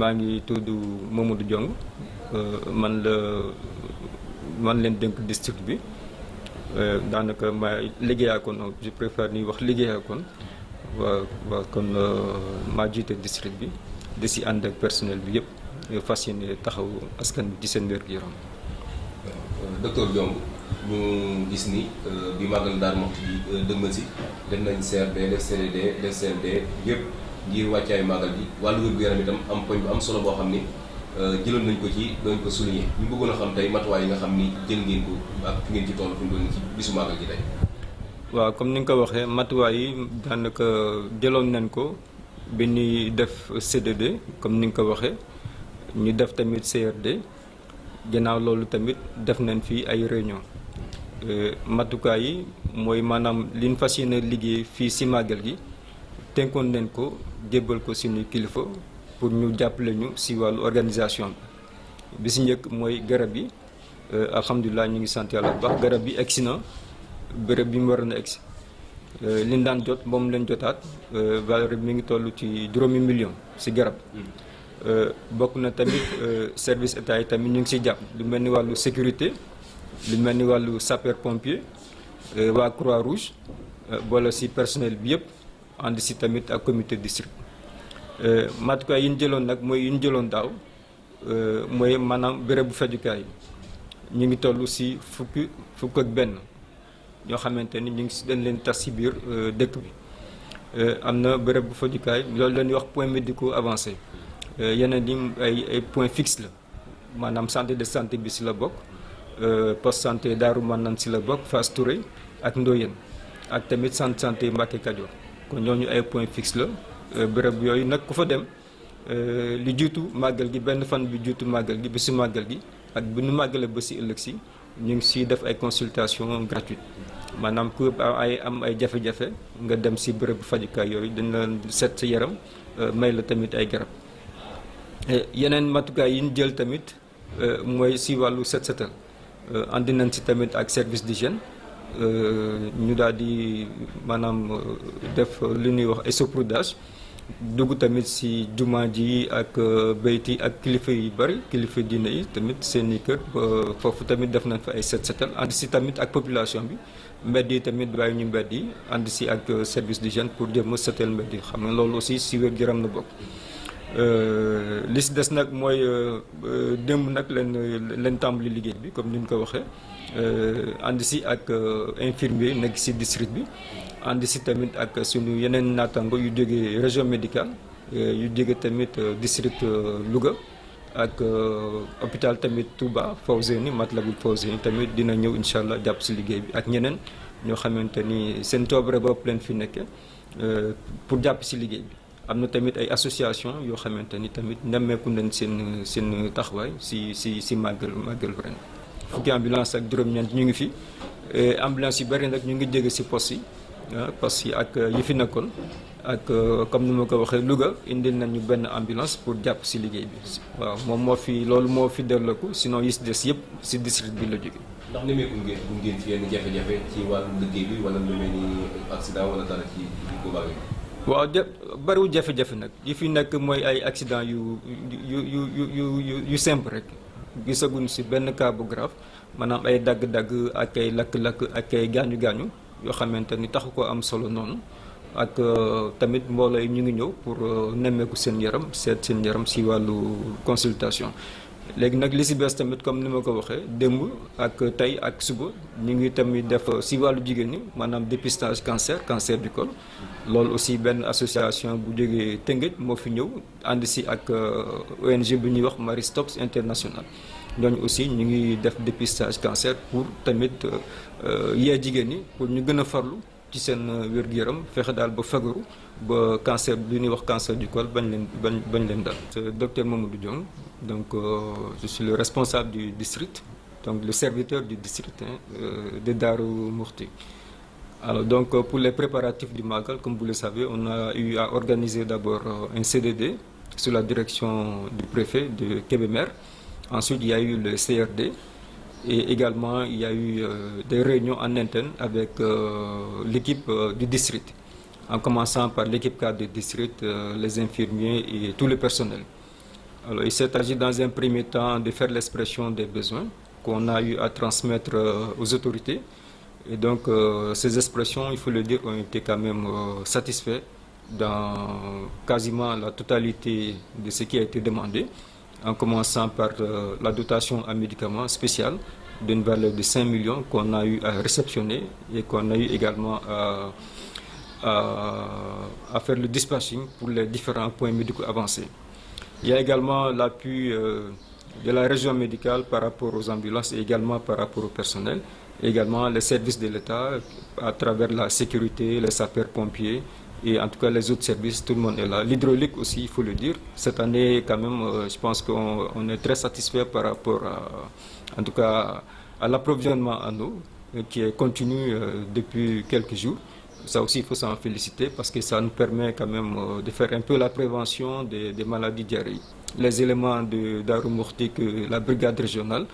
maa ngi tudd Mamadou Diong man leen dénk district bi daanaka ma liggéeyaakoon je préfère ni wax liggéeyaakoon waa kon maa jiite district bi di si ànd ak personnel bi yëpp fas yéene taxaw askan bi ci seen wér-gu-yaram. Docteur Diong ñu gis ni bi màggal Darou Mouhty bi dëgmal si def nañ CRD def CDD def CRD yëpp ngir wàccaayu màggal bi wàllu wér-gu-yaram itam am poñ bu am solo boo xam ni jëloon nañ ko ci doon ko souligner ñu bëggoon a xam tey matuwaay yi nga xam ni jël ngeen ko ak fi ngeen ci toll fi mu doon ci bisu màggal ji tey. waaw comme ni nga ko waxee matuwaay yi daanaka jëloon nañ ko bi ñuy def CDD comme ni nga ko waxee ñu def tamit CRD ginnaaw loolu tamit def nañ fi ay réunion matukaay yi mooy maanaam li ñu fas yéene liggéey fii si màggal gi tënkoon nañ ko jébbal ko suñuy kilifa pour ñu jàppale ñu si wàllu organisation bi si njëkk mooy garab yi alhamdulilah ñu ngi sant yàlla bu baax garab bi egsi na bërëb bi mu waroon a egsi li ñu daan jot moom lañ jotaat valeur bi mi ngi toll ci 5 millions si garab bokk na tamit service état yi tamit ñu ngi siy jàpp lu mel ni wàllu sécurité lu mel ni wàllu sapeur pompier waa Croix Rouge boole si personnel bi yëpp ànd si tamit ak comité district matukaay yi ñu jëloon nag mooy yi ñu jëloon daaw mooy maanaam bérébu fajukaay ñu ngi toll si fukk ak benn ñoo xamante ni ñu ngi si dañ leen tas si biir dëkk bi am na béréb bu fajukaay loolu la ñuy wax point médicaux avancé yeneen yi ay point fixe la maanaam centre de santé bi si la bokk poste santé Daaru Manaan si la bokk Fass Touré ak Ndoyeen ak tamit centre santé Mbacké Kajoor kon ñooñu ay point fixe la béréb yooyu nag ku fa dem li jiitu màggal gi benn fan bi jiitu màggal gi ba si màggal gi ak bu ñu màggale ba si ëllëg si ñu ngi siy def ay consultation gratuite maanaam ku am ay jafe-jafe nga dem si bérébu fajukaay yooyu dañ la seet sa yaram may la tamit ay garab yeneen matukaay yi ñu jël tamit mooy si wàllu set setal andi nañ si tamit ak service d'hygiène ñu daal di maanaam def li ñuy wax ay saupoudrage dugg tamit si jumaa ji ak bayti ak kilifa yu bari kilifa diine yi tamit seeni kër foofu tamit def nañ fa ay set setal ànd si tamit ak population bi mbedd yi tamit bàyyi ñu mbedd yi ànd si ak service d'hygiène pour jéem a setal mbedd yi xam nga loolu aussi si wér-gu-yaram la bokk. li si des nag mooy démb nag leen tàmbali liggéey bi comme ni ñu ko waxee ànd si ak infirmier nekk si district bi ànd si tamit ak suñu yeneen naataango yu jógee région médicale yu jóge tamit district Louga ak hôpital tamit Touba Fawzeyni Matlaboul Fawzeyni tamit dina ñëw incha allah jàpp si liggéey bi ak ñeneen ñoo xamante ni seen coobare bopp leen fi nekke pour jàpp si liggéey bi. am na tamit ay association yoo xamante ni tamit nemmeeku nañ seen taxawaay si màggal ren fukki ambulance ak juróom-ñeent ñu ngi fi ambulance yu bari nag ñu ngi jóge si poste yi ak yi fi nekkoon ak comme ni ma ko waxee Louga indil nañu benn ambulance pour jàpp si liggéey bi waaw moom loolu moo fi delloku sinon yi si des yëpp si district bi la jóge. ndax nemmeeku ngeen fi yenn jafe-jafe ci wàllu liggéey bi wala lu mel ni accident wala dara ci Touba bi. waaw bariwul jafe-jafe nag yi fi nekk mooy ay accident yu simple rek gisaguñ si benn cas bu grave maanaam ay dagg-dagg ak ay lakk-lakk ak ay gaañu-gaañu yoo xamante ni taxu ko am solo noonu ak tamit mbooloo yi ñu ngi ñëw pour nemmeeku seen yaram seet seen yaram si wàllu consultation léegi nag li si bees tamit comme ni ma ko waxee démb ak tey ak suba ñu ngi tamit def si wàllu jigéen ñi maanaam dépistage cancer du col loolu aussi benn association bu jógee Tëngéej moo fi ñëw ànd si ak ONG bi ñuy wax Marie Stopes International ñooñu aussi ñu ngi def dépistage cancer pour tamit yee jigéen ñi pour ñu gën a farlu ci seen wér-gu-yaram fexe daal ba fagaru ba cancer bi ñuy wax cancer du col bañ leen dal. Docteur Mamadou Diong donc je suis le responsable du district donc le serviteur du district de Darou Mouhty. Alors donc pour les préparatifs du Magal, comme vous le savez, on a eu à organiser d'abord un CDD sous la direction du préfet de Kébémer. Ensuite, il y a eu le CRD et également il y a eu des réunions en interne avec l'équipe du district, en commençant par l'équipe cadre du district, les infirmiers et tout le personnel. Alors, il s'est agi dans un premier temps de faire l'expression des besoins qu'on a eu à transmettre aux autorités. Et donc, ces expressions, il faut le dire, ont été quand même satisfaites dans quasiment la totalité de ce qui a été demandé, en commençant par la dotation en médicaments spéciaux d'une valeur de 5 millions qu'on a eu à réceptionner et qu'on a eu également à faire le dispatching pour les différents points médicaux avancés. Il y a également l'appui de la région médicale par rapport aux ambulances et également par rapport au personnel, et également les services de l'État à travers la sécurité, les sapeurs-pompiers et en tout cas les autres services, tout le monde est là. L'hydraulique aussi, il faut le dire. Cette année, quand même, je pense qu'on est très satisfait par rapport en tout cas, à l'approvisionnement en eau qui est continu depuis quelques jours. Ça aussi, il faut s'en féliciter parce que ça nous permet quand même de faire un peu la prévention des maladies diarrhéiques. Les éléments de Darou Mouhty que la brigade régionale,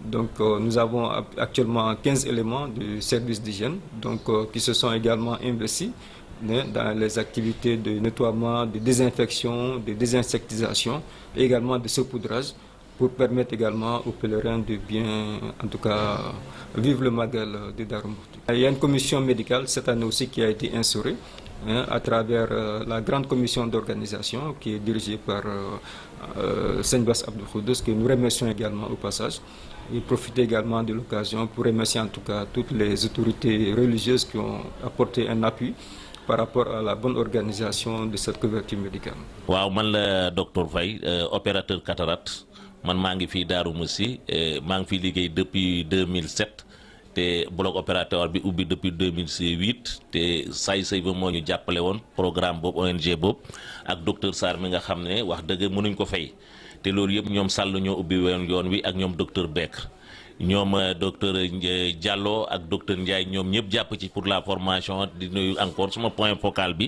donc nous avons actuellement 15 éléments du service d'hygiène donc, qui se sont également investis dans les activités de nettoiement, de désinfection, de désinsectisation et également de saupoudrage pour permettre également aux pèlerins de bien, en tout cas, vivre le Magal de Darou Mouhty. Il y a une commission médicale cette année aussi qui a été instaurée à travers la grande commission d'organisation qui est dirigée par Seigne Bass Abdou Khoudous, que nous remercions également au passage. Et profiter également de l'occasion pour remercier en tout cas toutes les autorités religieuses qui ont apporté un appui par rapport à la bonne organisation de cette couverture médicale. waaw man la docteur Faye opérateur cataracte man maa ngi fii Darou Mouhty maa ngi fi liggéey depuis 2007 te bloc opératoire bi ubbi depuis 2008 te say ba moo ñu jàppale woon programme boobu ONG boobu ak docteur Sarr mi nga xam ne wax dëgg mënuñ ko fay te loolu yëpp ñoom Sall ñoo ubbi woon yoon wi ak ñoom docteur Bekr ñoom docteur Diallo ak docteur Ndiaye ñoom ñëpp jàpp ci pour la formation di nuyu encore suma point focal bi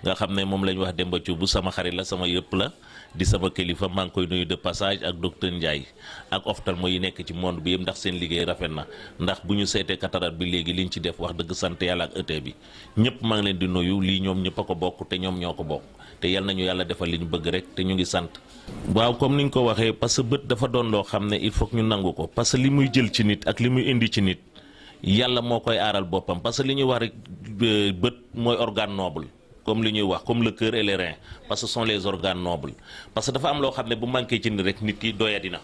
nga xam ne moom la ñu wax Demba Thioub bu sama xarit la sama yëpp la di sama kilifa maa ngi koy nuyu de passage ak docteur Ndiaye ak ophtalmo yi nekk ci monde bi yëpp ndax seen liggéey rafet na ndax bu ñu seetee cataracte bi léegi liñ ci def wax dëgg sant yàlla ak ET bi ñëpp maa ngi leen di nuyu lii ñoom ñëpp a ko bokk te ñoom ñoo ko bokk te yal nañu yàlla defal li ñu bëgg rek te ñu ngi sant. waaw comme ni ñu ko waxee parce que bët dafa doon loo xam ne il faut que ñu nangu ko parce que li muy jël ci nit ak li muy indi ci nit yàlla moo koy aaral boppam parce que li ñuy wax rek bët mooy organe noble comme li ñuy wax comme le cœur et les reins parce que ce sont les organes nobles parce que dafa am loo xam ne bu manqué ci nit rek nit ki doyadina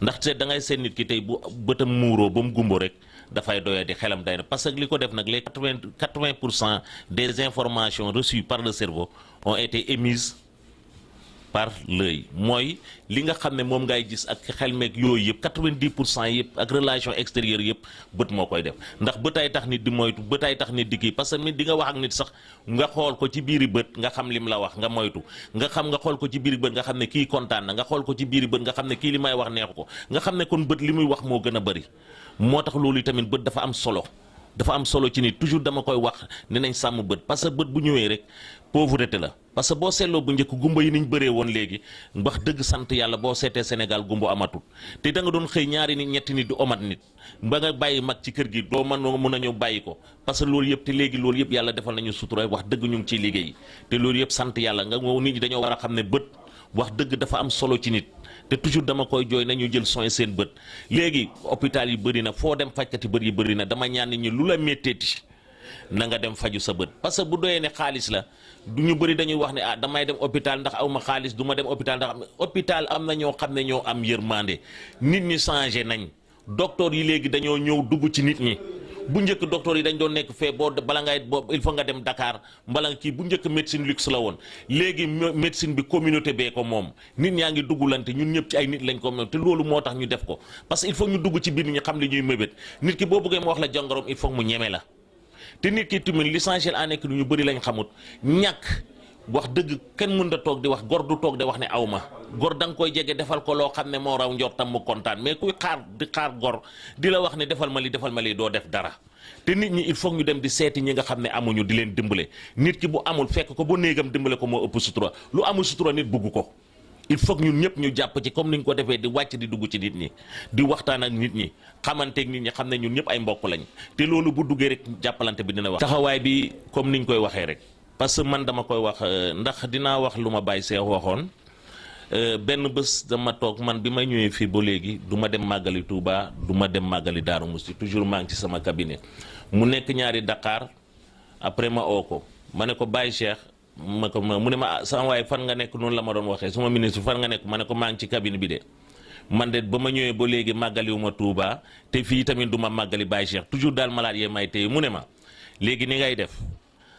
ndaxte da ngay seen nit ki tey bu bëtam muuroo ba mu gumbo rek dafay doyadi xelam day na parce que li ko def nag les 80% des informations reçues par le cerveau ont été émises par l'œil mooy li nga xam ne moom ngay gis ak xel meeg yooyu yëpp 90% yëpp ak relation extérieure yëpp bët moo koy def ndax bëtaay tax nit di moytu bëtaay tax nit di kii parce que nit di nga wax ak nit sax nga xool ko ci biiri bët nga xam lim la wax nga moytu nga xool ko ci biiri bët nga xam ne kii kontaan na nga xool ko ci biiri bët nga xam ne kii li may wax neexu ko nga xam ne kon bët li muy wax moo gën a bëri moo tax loolu tamit bët dafa am solo ci nit toujours dama koy wax ne nañ sàmm bët parce que bët bu ñëwee rek pauvreté la parce que boo seetloo bu njëkk gumba yi niñ bëree woon léegi wax dëgg sant yàlla boo seetee Sénégal gumba amatul te da nga doon xëy ñaari nit ñetti nit di omat nit ba nga bàyyi mag ci kër gi doo mën a ñëw bàyyi ko parce que loolu yëpp te léegi loolu yëpp yàlla defal nañu sutura wax dëgg ñu ngi ciy liggéey te loolu yëpp sant yàlla nga nit ñi dañoo war a xam ne bët wax dëgg dafa am solo ci nit te toujours dama koy jooy nañu jël soin seen bët léegi hôpital yi bëri na foo dem fajkati bët yi bëri na dama ñaan nit ñi lu la métteeti na nga dem faju sa bët parce que bu doyee ne xaalis la du ñu bëri dañuy wax ne damay dem hôpital ndax awma xaalis du ma dem hôpital ndax hôpital am na ñoo xam ne ñoo am yërmande nit ñi changé nañ docteur yi léegi dañoo ñëw dugg ci nit ñi bu njëkk docteur yi dañ doon nekk fee boo bala ngay il faut nga dem Dakar mbala kii bu njëkk médecine luxe la woon léegi médecine bi communauté bee ko moom nit ñaa ngi duggulante ñun ñëpp ci ay nit lañ ko moom te loolu moo tax ñu def ko parce que il faut ñu dugg ci biir nit ñi xam li ñuy mébét nit ki boo bëggee mu wax la jàngoroom il faut mu ñeme la te nit ki tamit l'essentiel en nekk ñu bëri lañ xamut ñàkk wax dëgg kenn mën da toog di wax gor du toog di wax ne aw ma gor da nga koy jege defal ko loo xam ne moo raw njortam mu kontaan mais kuy xaar gor di la wax ne defal ma li doo def dara te nit ñi il faut ñu dem di seeti ñi nga xam ne amuñu di leen dimbale nit ki bu amul fekk ko ba néegam dimbale ko moo ëpp sutura lu amul sutura nit bugg ko il faut ñun ñëpp ñu jàpp ci comme ni ñu ko defee di wàcc di dugg ci nit ñi di waxtaan ak nit ñi xamanteeg nit ñi xam ne ñun ñëpp ay mbokk lañ te loolu bu duggee rek jàppalante bi dina wax taxawaay bi comme ni ñu koy waxee rek parce que man dama koy wax ndax dinaa wax lu ma bàyyi seex waxoon benn bés dama toog man bi ma ñëwee fii ba léegi du ma dem màggali Touba du ma dem màggali Daaru Musti toujours maa ngi ci sama cabinet mu nekk ñaari Dakar après ma oo ko ma ne ko Baye Cheikh ma ko mu ne ma sama waaye fan nga nekk noonu la ma doon waxee suma ministre fan nga nekk ma ne ko maa ngi ci cabinet bi de man de ba ma ñëwee ba léegi màggaliwuma Touba te fii tamit du ma màggali Baye Cheikh toujours daal malade yee may téye mu ne ma léegi ni ngay def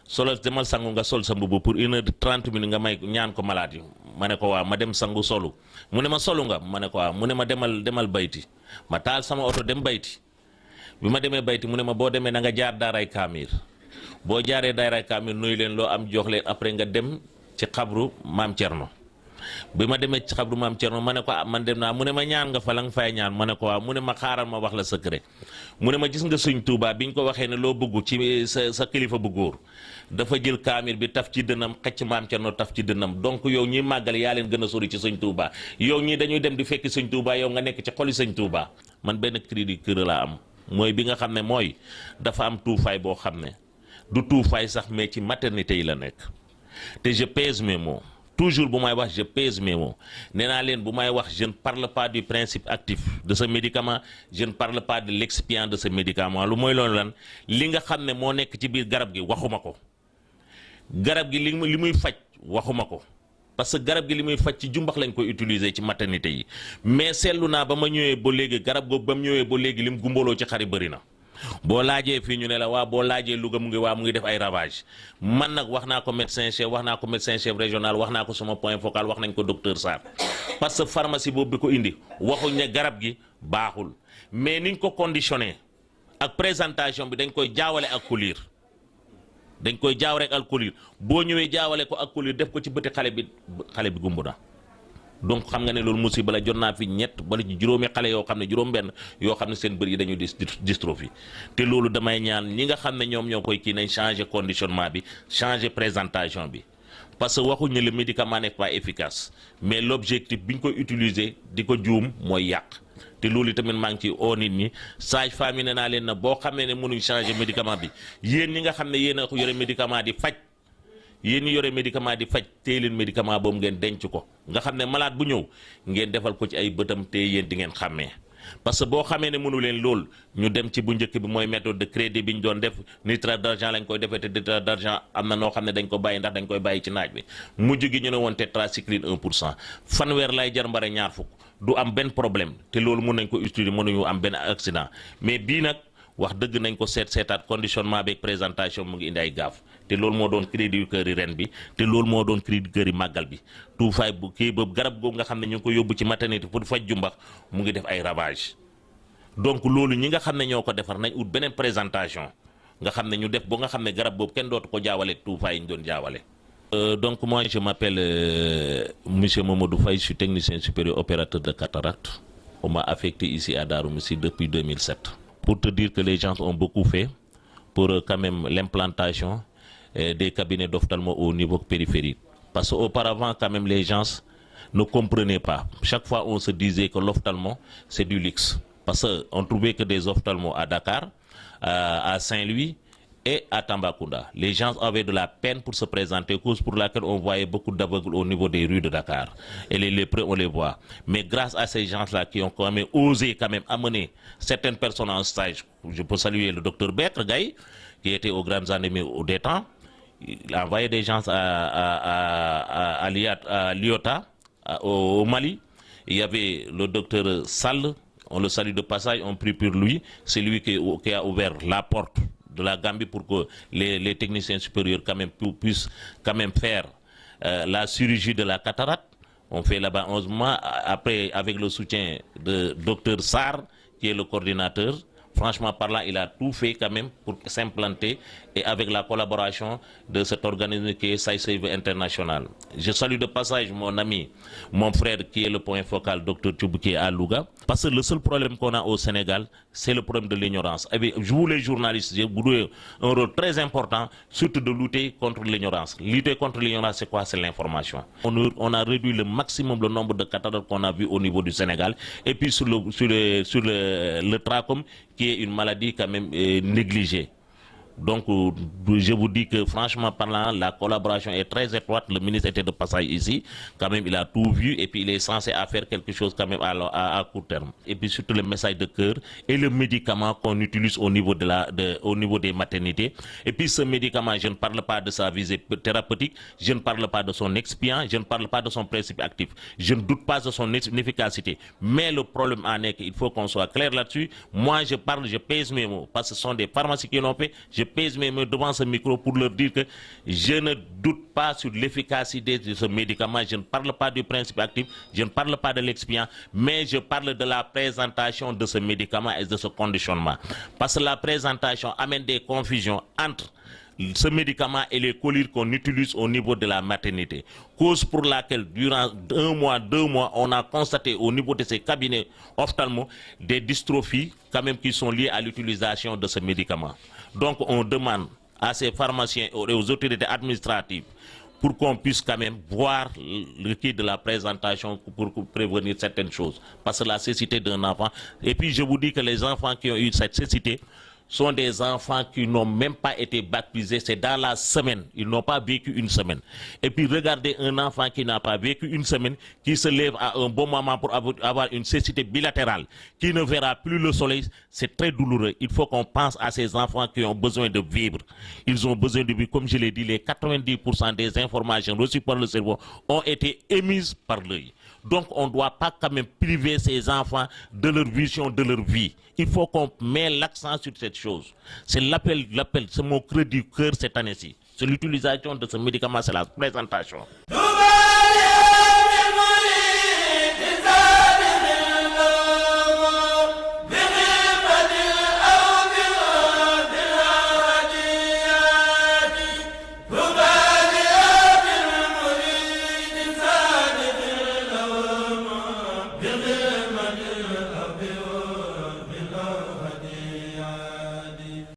solo demal sangu nga sol sa mbubb pour 1h30 minutes nga may ñaan ko malade yi ma ne ko waaw ma dem sangu solu mu ne ma solu nga ma ne ko waaw mu ne ma demal bayti ma taal sama oto dem bayti bi ma demee bayti mu ne ma boo demee na nga jaar daaray kaamir boo jaaree daaray kaamir nuyu leen loo am jox leen après nga dem ci xabru maam Thierno bi ma demee ci xabru maam Thierno ma ne ko man dem naa mu ne ma ñaan nga fa la nga fay ñaan ma ne ko waaw mu ne ma xaaral ma wax la secret mu ne ma gis nga Sëñ Tuubaa bi ñu ko waxee ne loo bëgg ci sa kilifa bu góor dafa jël kaamir bi taf ci dënam xëcc maam Thierno taf ci dënam donc yow ñuy màggal yaa leen gën a sori ci Sëñ Tuubaa yow ñii dañuy dem di fekki Sëñ Tuubaa yow nga nekk ci xoli Sëñ Tuubaa man benn cri du cœur laa am mooy bi nga xam ne mooy dafa am tuufaay boo xam ne du tuufaay sax mais ci maternité yi la nekk te je pèse mes mots toujours bu may wax je pèse mes mots nee naa leen bu may wax je ne parle pas du principe actif de ce médicament je ne parle pas de l'excipient de ce médicament lu mooy loolu lan li nga xam ne moo nekk ci biir garab gi waxuma ko garab gi li muy faj waxuma ko parce que garab gi li muy faj ci jumbax lañ koy utiliser ci maternité yi mais seetlu naa ba ma ñëwee ba léegi garab googu ba mu ñëwee ba léegi lim gumbaloo ci xari bëri na boo laajee fii ñu ne la waa boo laajee Louga mu ngi def ay ravage man nag wax naa ko médecin chef wax naa ko médecin chef régional wax naa ko sama point focal wax nañ ko docteur Sarr parce que pharmacie boobu bi ko indi waxuñ ne garab gi baaxul mais niñ ko conditionné ak présentation bi dañ koy jaawale ak coulure dañ koy jaaw rek ak coulure boo ñëwee jaawale ko ak coulure def ko ci bëti xale bi gumbu na donc xam nga ne loolu musiba la jot naa fi ñett bala ci juróomi xale yoo xam ne juróom-benn yoo xam ne seen bër yi dañuy dystrophie te loolu damay ñaan ñi nga xam ne ñoom ñoo koy kii nañ changer conditionnement bi changer présentation bi parce que waxuñ ne le médicament n'est pas efficace mais l'objectif bi ñu koy utiliser di ko juum mooy yàq te loolu tamit maa ngi ci oo nit ñi sage-femme yi ne naa leen na boo xamee ne mënuñ changer médicament bi yéen ñi nga xam ne yéen a yore médicament di faj yéen ñi yore médicament di faj téye leen médicament boobu ngeen denc ko nga xam ne malade bu ñëw ngeen defal ko ci ay bëtam te yéen di ngeen xàmmee parce que boo xamee ne mënu leen lool ñu dem ci bu njëkk bi mooy méthode de crédit bi ñu doon def nitrate d'argent lañ koy defee te nitrate d'argent am na noo xam ne dañ ko bàyyi ndax dañ koy bàyyi ci naaj bi mujj gi ñu ne woon tétracycline 1% fanweer lay jar mbare ñaar fukk du am benn problème te loolu mun nañ ko utiliser mënuñu am benn accident mais bii nag wax dëgg nañ ko seetaat conditionnement beeg présentation mu ngi indi ay gaaf te loolu moo doon cri du cœur yi ren bi te loolu moo doon cri du cœur yi màggal bi tuufaay bu kii boobu garab googu nga xam ne ñu ngi ko yóbbu ci maternité pour faj jumbax mu ngi def ay ravage donc loolu ñi nga xam ne ñoo ko defar nañ ut beneen présentation nga xam ne ñu def ba nga xam ne garab boobu kenn dootu ko jaawale tuufaay yi ñu doon jaawale. Donc moi je m'appelle monsieur Mamadou Faye, je suis technicien supérieur opérateur de cataracte. On m'a affecté ici à Darou Moussi depuis 2007. Pour te dire que les gens ont beaucoup fait pour quand même l'implantation des cabinets d'ophtalmo au niveau périphérique. Parce qu'auparavant quand même les gens ne comprenaient pas. Chaque fois on se disait que l'ophtalmo c'est du luxe. Parce qu'on trouvait que des ophtalmos à Dakar, à Saint-Louis et à Tambacounda. Les gens avaient de la peine pour se présenter, cause pour laquelle on voyait beaucoup d'aveugles au niveau des rues de Dakar. Et les lépreux, on les voit. Mais grâce à ces gens-là qui ont quand même osé quand même amener certaines personnes en stage, je peux saluer le docteur Bekr Gaï, qui était aux grandes années au détente. Il a envoyé des gens à Liota, au Mali. Il y avait le docteur Sall, on le salue de passage, on prie pour lui. C'est lui qui a ouvert la porte de la Gambie pour que les techniciens supérieurs quand même puissent quand même faire la chirurgie de la cataracte. On fait là-bas 11 mois. Après, avec le soutien de Dr Sarr, qui est le coordinateur, franchement parlant, il a tout fait quand même pour s'implanter et avec la collaboration de cet organisme qui est SciSave International. Je salue de passage mon ami, mon frère qui est le point focal, Dr Tchoubouki à Louga. Parce que le seul problème qu'on a au Sénégal, c'est le problème de l'ignorance. Vous les journalistes, vous jouez un rôle très important, surtout de lutter contre l'ignorance. Lutter contre l'ignorance, c'est quoi? C'est l'information. On a réduit le maximum le nombre de cataractes qu'on a vu au niveau du Sénégal. Et puis sur le trachome, qui est une maladie quand même négligée. Donc, je vous dis que franchement parlant, la collaboration est très étroite. Le ministre était de passage ici. Quand même, il a tout vu et puis il est censé faire quelque chose quand même à court terme. Et puis surtout le message de cœur et le médicament qu'on utilise au niveau, au niveau des maternités. Et puis ce médicament, je ne parle pas de sa visée thérapeutique, je ne parle pas de son excipient, je ne parle pas de son principe actif. Je ne doute pas de son efficacité. Mais le problème en est qu'il faut qu'on soit clair là-dessus. Moi, je parle, je pèse mes mots parce que ce sont des pharmacies qui l'ont fait. Je pèse mes mots devant ce micro pour leur dire que je ne doute pas sur l'efficacité de ce médicament. Je ne parle pas du principe actif, je ne parle pas de l'expient, mais je parle de la présentation de ce médicament et de ce conditionnement. Parce que la présentation amène des confusions entre ce médicament et les collyres qu'on utilise au niveau de la maternité. Cause pour laquelle, durant 1 mois, 2 mois, on a constaté au niveau de ces cabinets ophtalmo des dystrophies quand même qui sont liées à l'utilisation de ce médicament. Donc on demande à ces pharmaciens et aux autorités administratives pour qu'on puisse quand même voir le kit de la présentation pour prévenir certaines choses. Parce que la cécité d'un enfant, et puis je vous dis que les enfants qui ont eu cette cécité sont des enfants qui n'ont même pas été baptisés, c'est dans la semaine, ils n'ont pas vécu une semaine. Et puis regardez un enfant qui n'a pas vécu une semaine, qui se lève à un bon moment pour avoir une cécité bilatérale, qui ne verra plus le soleil, c'est très douloureux. Il faut qu'on pense à ces enfants qui ont besoin de vivre. Ils ont besoin de vivre, comme je l'ai dit, les 90% des informations reçues par le cerveau ont été émises par l'œil. Donc on ne doit pas quand même priver ces enfants de leur vision, de leur vie. Il faut qu'on mette l'accent sur cette chose. C'est l'appel, c'est mon cri du cœur cette année-ci. C'est l'utilisation de ce médicament, c'est la présentation.